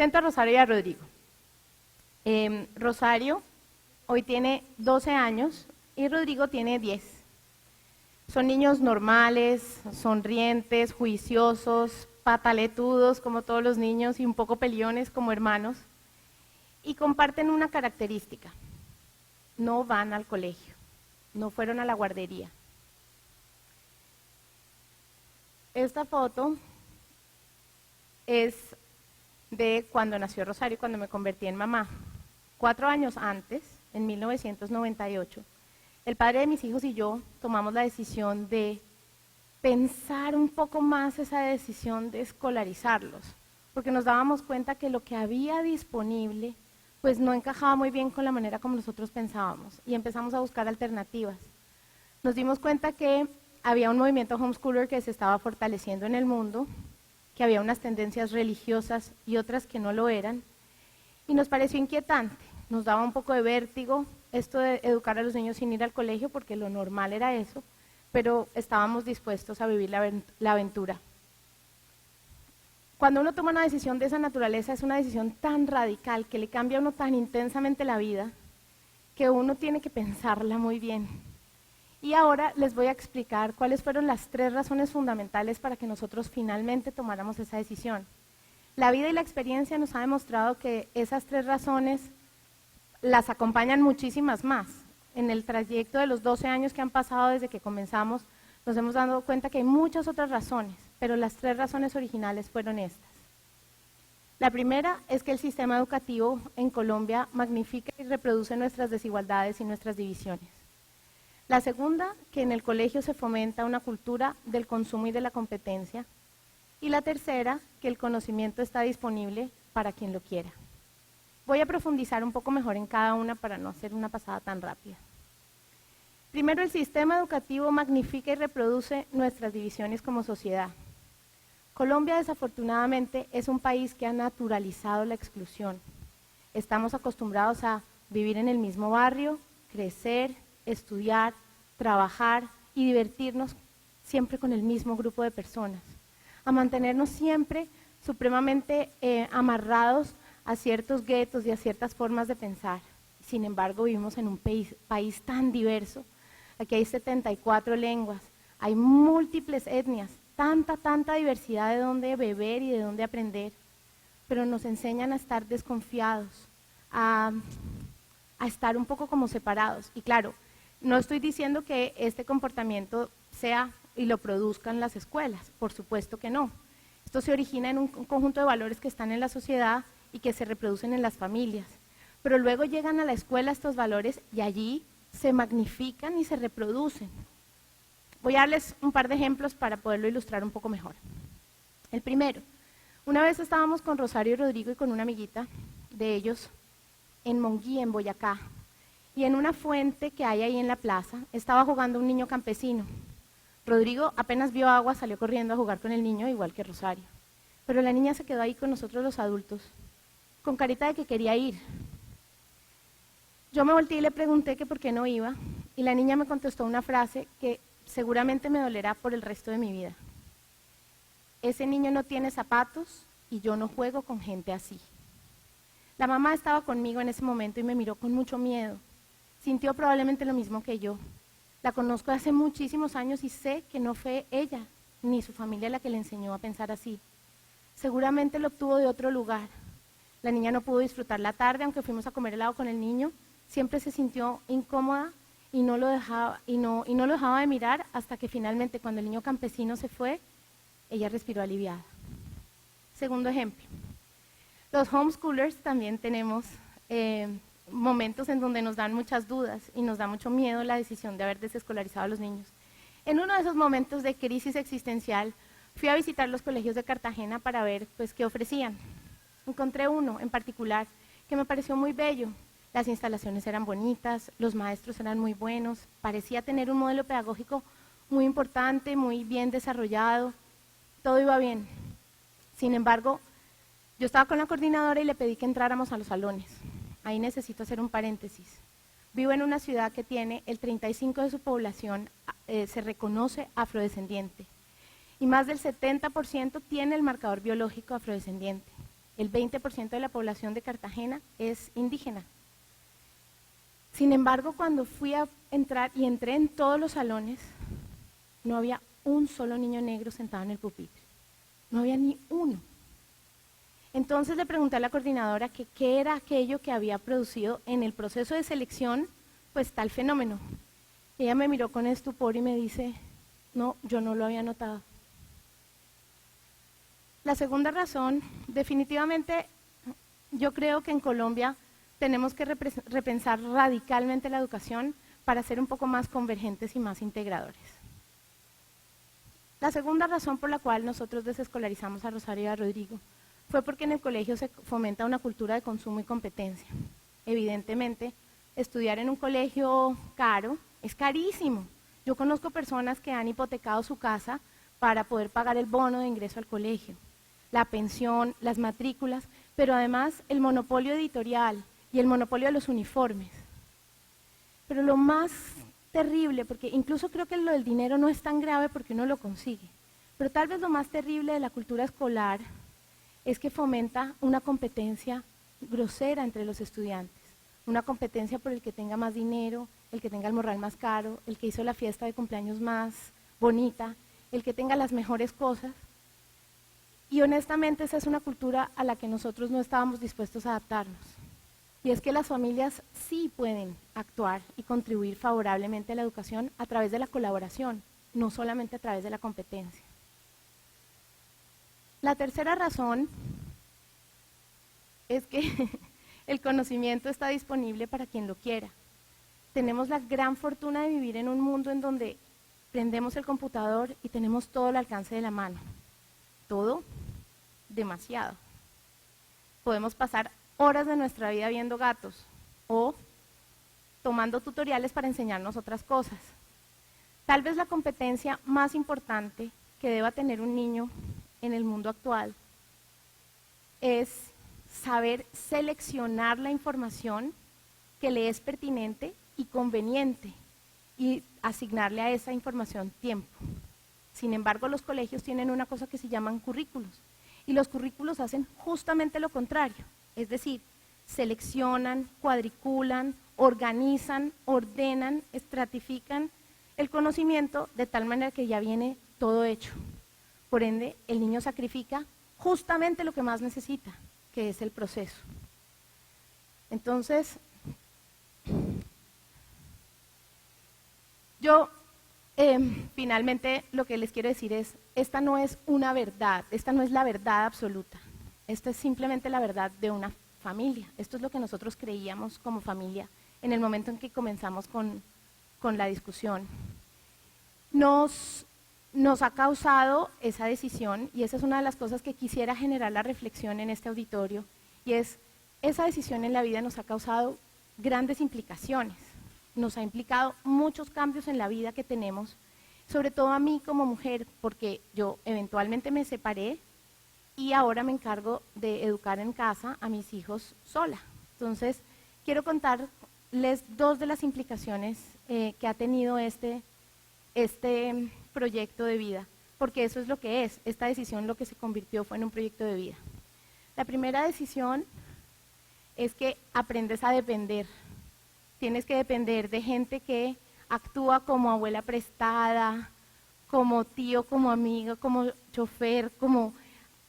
presento a Rosario y a Rodrigo. Rosario hoy tiene 12 años y Rodrigo tiene 10. Son niños normales, sonrientes, juiciosos, pataletudos como todos los niños y un poco peliones como hermanos. Y comparten una característica: no van al colegio, no fueron a la guardería. Esta foto es de cuando nació Rosario, cuando me convertí en mamá. 4 años antes, en 1998, el padre de mis hijos y yo tomamos la decisión de pensar un poco más esa decisión de escolarizarlos, porque nos dábamos cuenta que lo que había disponible pues no encajaba muy bien con la manera como nosotros pensábamos y empezamos a buscar alternativas. Nos dimos cuenta que había un movimiento homeschooler que se estaba fortaleciendo en el mundo, que había unas tendencias religiosas y otras que no lo eran, y nos pareció inquietante, nos daba un poco de vértigo esto de educar a los niños sin ir al colegio, porque lo normal era eso, pero estábamos dispuestos a vivir la aventura. Cuando uno toma una decisión de esa naturaleza, es una decisión tan radical, que le cambia a uno tan intensamente la vida, que uno tiene que pensarla muy bien. Y ahora les voy a explicar cuáles fueron las 3 razones fundamentales para que nosotros finalmente tomáramos esa decisión. La vida y la experiencia nos ha demostrado que esas 3 razones las acompañan muchísimas más. En el trayecto de los 12 años que han pasado desde que comenzamos, nos hemos dado cuenta que hay muchas otras razones, pero las 3 razones originales fueron estas. La primera es que el sistema educativo en Colombia magnifica y reproduce nuestras desigualdades y nuestras divisiones. La segunda, que en el colegio se fomenta una cultura del consumo y de la competencia. Y la tercera, que el conocimiento está disponible para quien lo quiera. Voy a profundizar un poco mejor en cada una para no hacer una pasada tan rápida. Primero, el sistema educativo magnifica y reproduce nuestras divisiones como sociedad. Colombia, desafortunadamente, es un país que ha naturalizado la exclusión. Estamos acostumbrados a vivir en el mismo barrio, crecer, estudiar, trabajar y divertirnos siempre con el mismo grupo de personas, a mantenernos siempre supremamente amarrados a ciertos guetos y a ciertas formas de pensar. Sin embargo, vivimos en un país tan diverso. Aquí hay 74 lenguas, hay múltiples etnias, tanta diversidad de dónde beber y de dónde aprender, pero nos enseñan a estar desconfiados, a estar un poco como separados. Y claro, no estoy diciendo que este comportamiento sea y lo produzcan las escuelas, por supuesto que no. Esto se origina en un conjunto de valores que están en la sociedad y que se reproducen en las familias, pero luego llegan a la escuela estos valores y allí se magnifican y se reproducen. Voy a darles un par de ejemplos para poderlo ilustrar un poco mejor. El primero, una vez estábamos con Rosario y Rodrigo y con una amiguita de ellos en Monguí, en Boyacá, y en una fuente que hay ahí en la plaza estaba jugando un niño campesino. Rodrigo apenas vio agua, salió corriendo a jugar con el niño, igual que Rosario. Pero la niña se quedó ahí con nosotros los adultos, con carita de que quería ir. Yo me volteé y le pregunté que por qué no iba, y la niña me contestó una frase que seguramente me dolerá por el resto de mi vida. Ese niño no tiene zapatos y yo no juego con gente así. La mamá estaba conmigo en ese momento y me miró con mucho miedo. Sintió probablemente lo mismo que yo. La conozco hace muchísimos años y sé que no fue ella ni su familia la que le enseñó a pensar así. Seguramente lo obtuvo de otro lugar. La niña no pudo disfrutar la tarde, aunque fuimos a comer helado con el niño. Siempre se sintió incómoda y no lo dejaba de mirar, hasta que finalmente, cuando el niño campesino se fue, ella respiró aliviada. Segundo ejemplo. Los homeschoolers también tenemos momentos en donde nos dan muchas dudas y nos da mucho miedo la decisión de haber desescolarizado a los niños. En uno de esos momentos de crisis existencial, fui a visitar los colegios de Cartagena para ver pues, qué ofrecían. Encontré uno en particular que me pareció muy bello. Las instalaciones eran bonitas, los maestros eran muy buenos, parecía tener un modelo pedagógico muy importante, muy bien desarrollado, todo iba bien. Sin embargo, yo estaba con la coordinadora y le pedí que entráramos a los salones. Ahí necesito hacer un paréntesis. Vivo en una ciudad que tiene el 35% de su población se reconoce afrodescendiente y más del 70% tiene el marcador biológico afrodescendiente. El 20% de la población de Cartagena es indígena. Sin embargo, cuando fui a entrar y entré en todos los salones, no había un solo niño negro sentado en el pupitre. No había ni uno. Entonces le pregunté a la coordinadora que qué era aquello que había producido en el proceso de selección, pues tal fenómeno. Ella me miró con estupor y me dice, no, yo no lo había notado. La segunda razón, definitivamente, yo creo que en Colombia tenemos que repensar radicalmente la educación para ser un poco más convergentes y más integradores. La segunda razón por la cual nosotros desescolarizamos a Rosario y a Rodrigo fue porque en el colegio se fomenta una cultura de consumo y competencia. Evidentemente, estudiar en un colegio caro es carísimo. Yo conozco personas que han hipotecado su casa para poder pagar el bono de ingreso al colegio, la pensión, las matrículas, pero además el monopolio editorial y el monopolio de los uniformes. Pero lo más terrible, porque incluso creo que lo del dinero no es tan grave porque uno lo consigue, pero tal vez lo más terrible de la cultura escolar es que fomenta una competencia grosera entre los estudiantes, una competencia por el que tenga más dinero, el que tenga el morral más caro, el que hizo la fiesta de cumpleaños más bonita, el que tenga las mejores cosas. Y honestamente esa es una cultura a la que nosotros no estábamos dispuestos a adaptarnos. Y es que las familias sí pueden actuar y contribuir favorablemente a la educación a través de la colaboración, no solamente a través de la competencia. La tercera razón es que el conocimiento está disponible para quien lo quiera. Tenemos la gran fortuna de vivir en un mundo en donde prendemos el computador y tenemos todo al alcance de la mano. Todo, demasiado. Podemos pasar horas de nuestra vida viendo gatos o tomando tutoriales para enseñarnos otras cosas. Tal vez la competencia más importante que deba tener un niño en el mundo actual es saber seleccionar la información que le es pertinente y conveniente y asignarle a esa información tiempo. Sin embargo, los colegios tienen una cosa que se llaman currículos y los currículos hacen justamente lo contrario, es decir, seleccionan, cuadriculan, organizan, ordenan, estratifican el conocimiento de tal manera que ya viene todo hecho. Por ende, el niño sacrifica justamente lo que más necesita, que es el proceso. Entonces, yo finalmente lo que les quiero decir es, esta no es una verdad, esta no es la verdad absoluta, esta es simplemente la verdad de una familia. Esto es lo que nosotros creíamos como familia en el momento en que comenzamos con la discusión. Nos ha causado esa decisión, y esa es una de las cosas que quisiera generar la reflexión en este auditorio, y es, esa decisión en la vida nos ha causado grandes implicaciones, nos ha implicado muchos cambios en la vida que tenemos, sobre todo a mí como mujer, porque yo eventualmente me separé y ahora me encargo de educar en casa a mis hijos sola. Entonces, quiero contarles dos de las implicaciones que ha tenido este proyecto de vida, porque eso es lo que es, esta decisión lo que se convirtió fue en un proyecto de vida. La primera decisión es que aprendes a depender, tienes que depender de gente que actúa como abuela prestada, como tío, como amigo, como chofer,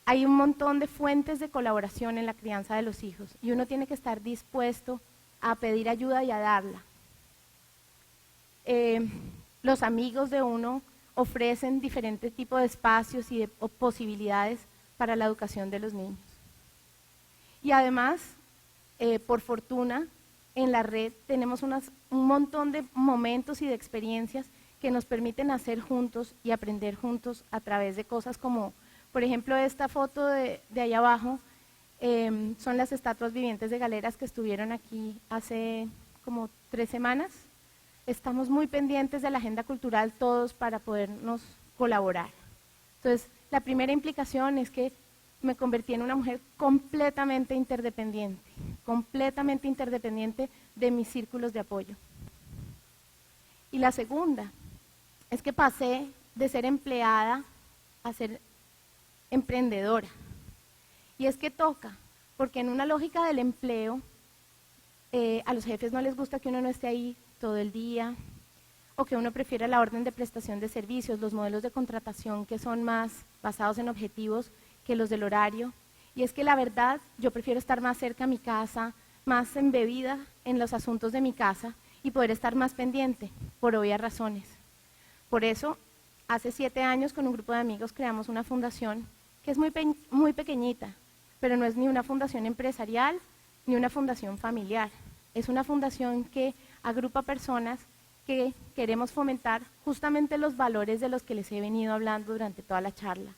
hay un montón de fuentes de colaboración en la crianza de los hijos y uno tiene que estar dispuesto a pedir ayuda y a darla. Los amigos de uno ofrecen diferentes tipos de espacios y de posibilidades para la educación de los niños. Y además, por fortuna, en la red tenemos un montón de momentos y de experiencias que nos permiten hacer juntos y aprender juntos a través de cosas como, por ejemplo, esta foto de allá abajo, son las estatuas vivientes de Galeras que estuvieron aquí hace como 3 semanas. Estamos muy pendientes de la agenda cultural todos para podernos colaborar. Entonces, la primera implicación es que me convertí en una mujer completamente interdependiente de mis círculos de apoyo. Y la segunda es que pasé de ser empleada a ser emprendedora. Y es que toca, porque en una lógica del empleo, a los jefes no les gusta que uno no esté ahí todo el día, o que uno prefiera la orden de prestación de servicios, los modelos de contratación que son más basados en objetivos que los del horario. Y es que la verdad, yo prefiero estar más cerca a mi casa, más embebida en los asuntos de mi casa y poder estar más pendiente, por obvias razones. Por eso, hace 7 años con un grupo de amigos creamos una fundación que es muy pequeñita, pero no es ni una fundación empresarial ni una fundación familiar. Es una fundación que agrupa personas que queremos fomentar justamente los valores de los que les he venido hablando durante toda la charla.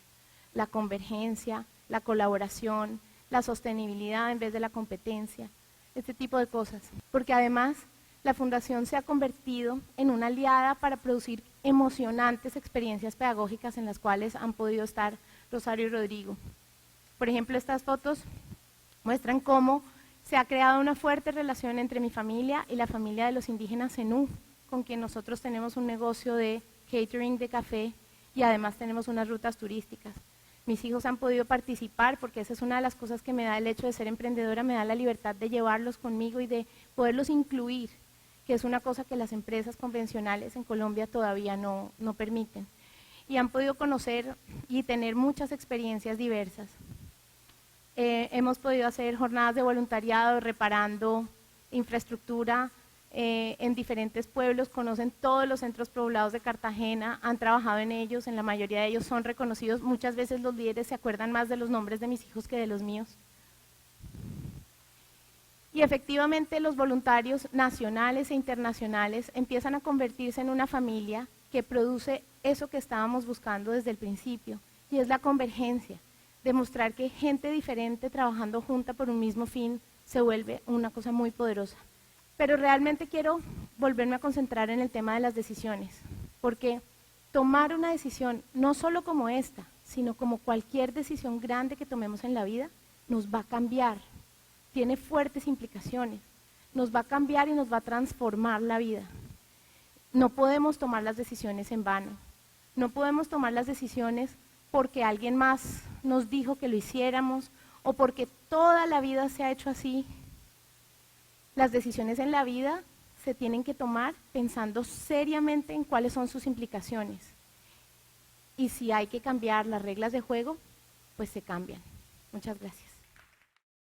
La convergencia, la colaboración, la sostenibilidad en vez de la competencia, este tipo de cosas. Porque además la fundación se ha convertido en una aliada para producir emocionantes experiencias pedagógicas en las cuales han podido estar Rosario y Rodrigo. Por ejemplo, estas fotos muestran cómo se ha creado una fuerte relación entre mi familia y la familia de los indígenas Zenú, con quien nosotros tenemos un negocio de catering de café y además tenemos unas rutas turísticas. Mis hijos han podido participar porque esa es una de las cosas que me da el hecho de ser emprendedora, me da la libertad de llevarlos conmigo y de poderlos incluir, que es una cosa que las empresas convencionales en Colombia todavía no permiten. Y han podido conocer y tener muchas experiencias diversas. Hemos podido hacer jornadas de voluntariado reparando infraestructura en diferentes pueblos, conocen todos los centros poblados de Cartagena, han trabajado en ellos, en la mayoría de ellos son reconocidos, muchas veces los líderes se acuerdan más de los nombres de mis hijos que de los míos. Y efectivamente los voluntarios nacionales e internacionales empiezan a convertirse en una familia que produce eso que estábamos buscando desde el principio, y es la convergencia, demostrar que gente diferente trabajando junta por un mismo fin se vuelve una cosa muy poderosa. Pero realmente quiero volverme a concentrar en el tema de las decisiones, porque tomar una decisión, no solo como esta, sino como cualquier decisión grande que tomemos en la vida, nos va a cambiar, tiene fuertes implicaciones, nos va a cambiar y nos va a transformar la vida. No podemos tomar las decisiones en vano, no podemos tomar las decisiones porque alguien más nos dijo que lo hiciéramos o porque toda la vida se ha hecho así. Las decisiones en la vida se tienen que tomar pensando seriamente en cuáles son sus implicaciones. Y si hay que cambiar las reglas de juego, pues se cambian. Muchas gracias.